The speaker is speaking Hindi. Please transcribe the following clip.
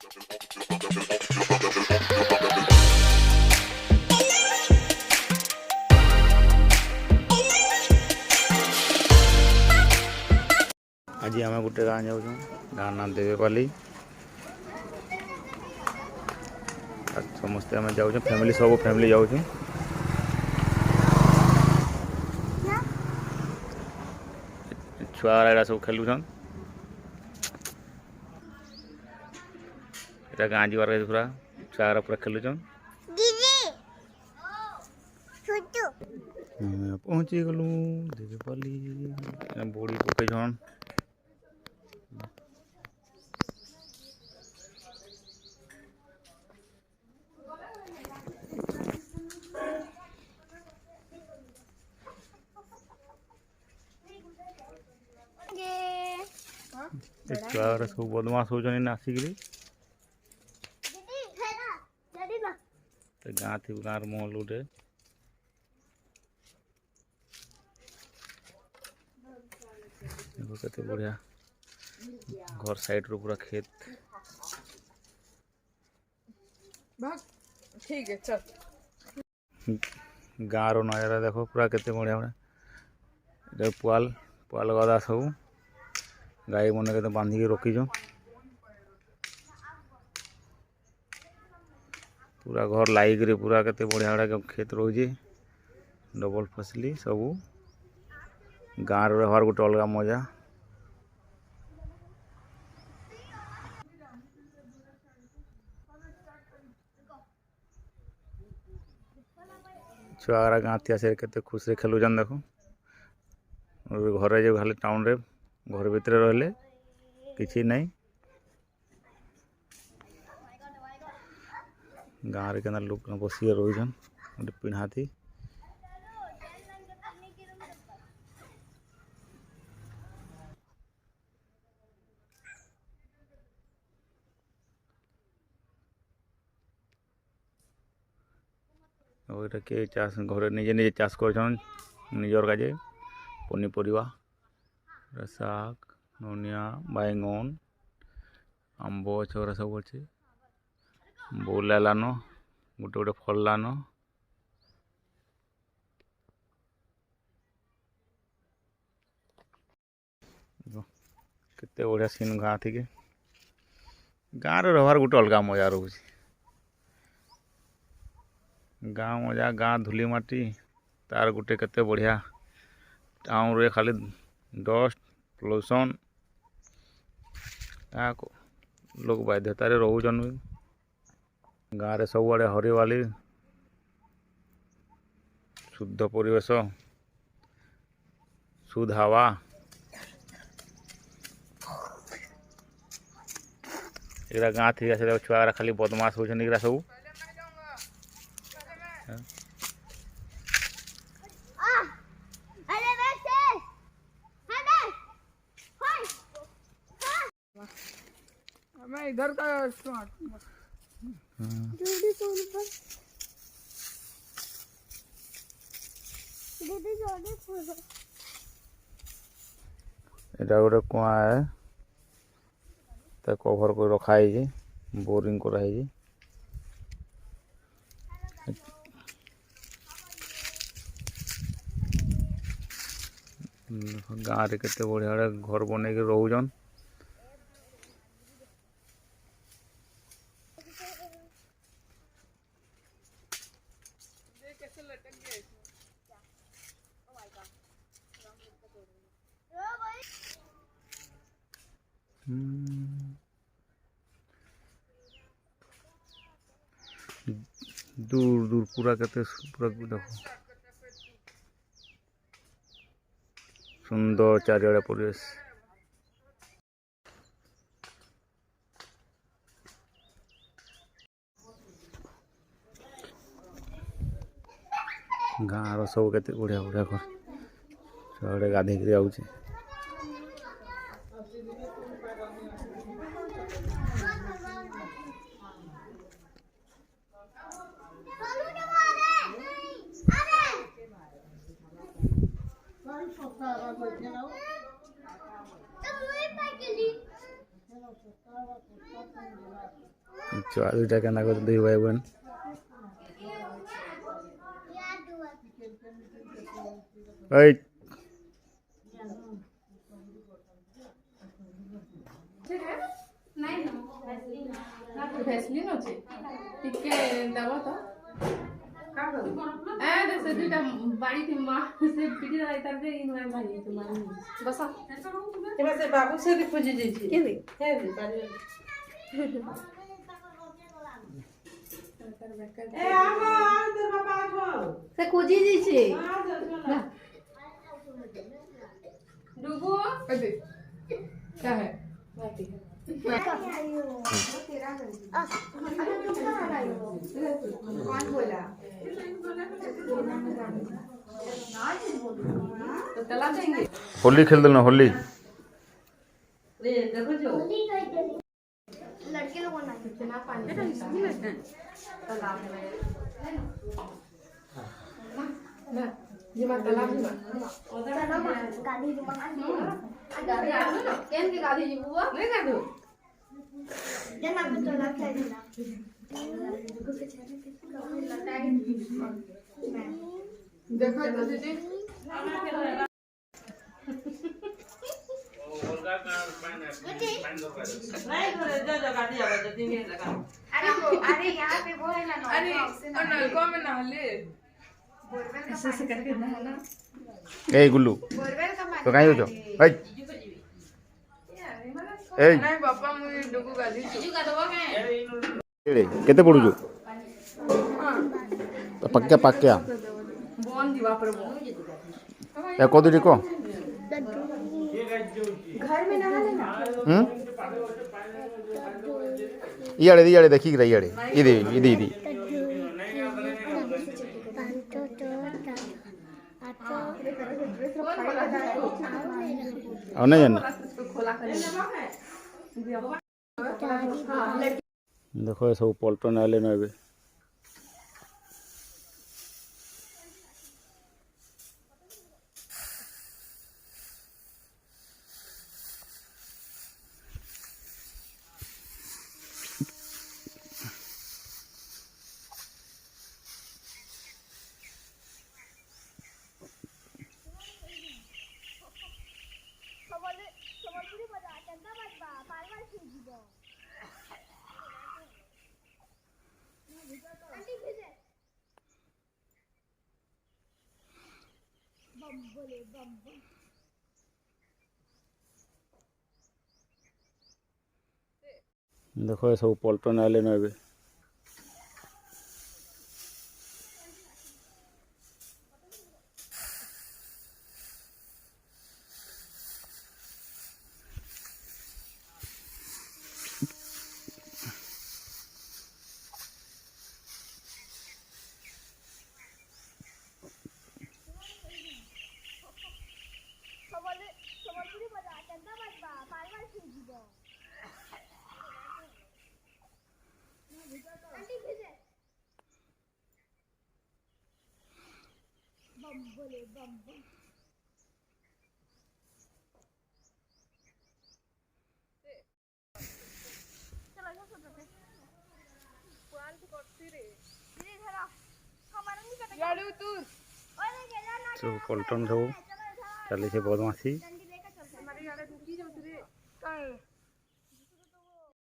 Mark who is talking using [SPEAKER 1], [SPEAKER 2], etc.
[SPEAKER 1] आज आम गोटे गाँ जाऊँ गाँ ना देवेपाली समस्ते आम जाऊँ फैमिली सब फैमिली जाऊँ छुआ एरा सब खेलुन एटा गाँ जीवार पूरा छुआ पूरा खेलुन पहुँची गलु देवेपाली बोड़ी पकईन छुआ सब बदमाश होने आसिक गाँ थी गाँव महल गोटे देखो कते बढ़िया घर साइड रो पूरा खेत
[SPEAKER 2] ठीक है चल
[SPEAKER 1] गाँ रो नजारा देखो पूरा केते बढ़िया बढ़िया पुआल पुआल गदा सब गाई मन के बांधिक रखीच पूरा घर लाइक पूरा केते बढ़िया बढ़िया खेत रोचे डबल फसली सबू गाँ रहा गोटे अलग मजा छुआ गाँ थी आसे केते खुश रे खेलुन देखो घरे जो खाली टाउन रे घर भितर रहिले किसी नहीं गाँव रे केना लोग बसिक रोचन गोटे पिढ़ा थी के चाष घर निजे निजे चाष कर निजर काजे पनीपरिया शाग धनिया बैगन आंब गछ सब अच्छे बोला लान गोटे गोटे फल लान केते बढ़िया सीन गाँ थी गाँव रे रहार गोटे अलग मजा रोचे गाँ मजा गाँ धूली माटी तार गोटे केते बढ़िया टाउन रे खाली डस्ट पोल्यूशन लोग बाध्यतार रोचन गाँव रे सब आड़े हरियाली शुद्ध परिवेश शुद्ध हवा एरा गाँ थी छुआ खाली बदमाश होरा सब
[SPEAKER 2] मैं इधर का
[SPEAKER 1] एटा गोटे कुआ है कभर कर रखाई बोरिंग कराई गाँव रे केते बढ़िया घर बनई रोचन दूर दूर पूरा केते पूरा देखो सुंदर चारिआडे परिवेश गाँव सब केते बढ़िया बढ़िया घर सब गाधे आउचे छुआ दुटा केना कर दुई भाई बहन ओए
[SPEAKER 2] ভ্যাসলিন আছে টিকে দেব তো সে দুইটা বাড়িতে মা সে পিটি দাঁড়াই তারপরে এই নয় ভাই তোমার বসা
[SPEAKER 3] এবার সে বাবু সে খুঁজে দিয়েছি
[SPEAKER 2] কে রে
[SPEAKER 3] হ্যাঁ রে পারি এ আমা তোর বাবা আসো
[SPEAKER 2] সে খুঁজি দিছে
[SPEAKER 3] না
[SPEAKER 2] डुगू अबे क्या है बैठी है कौन बोला तो तला देंगे
[SPEAKER 1] होली खेल देना होली
[SPEAKER 3] रे देखो जो
[SPEAKER 2] लड़के लोगों ने कितना पानी तालाब में ना जी मां तालाब में गाड़ी जी मां गाड़ी आलो ना केन के गाड़ी जी बुआ नहीं गाड़ी जना को चला खेलना देखो तो दीदी
[SPEAKER 3] नहीं करे जो जो गाड़ी आवे जो दिन लगा
[SPEAKER 2] अरे यहाँ पे वो है ना अरे नलको में नहले ऐसे ऐसे करके नहाना
[SPEAKER 1] ए गुल्लू
[SPEAKER 2] बोरवेल का
[SPEAKER 1] तो काई हो जो ए ए
[SPEAKER 2] नहीं पापा मुझे डुगू गाली जुजू का दवा है
[SPEAKER 1] एड़े केते पडुजु तो पक्का पक्का
[SPEAKER 2] बोन दीवा पर बोन
[SPEAKER 1] ए कोदुडी को
[SPEAKER 2] घर में नहा लेना
[SPEAKER 1] इयाड़े देखी गिरा इयाड़े इदी और नहीं जाने देखो ये सब पल्टन आले न एबे देखो ये सब पल्टन आले न एबे सब पल्टन सब चली बदमाशी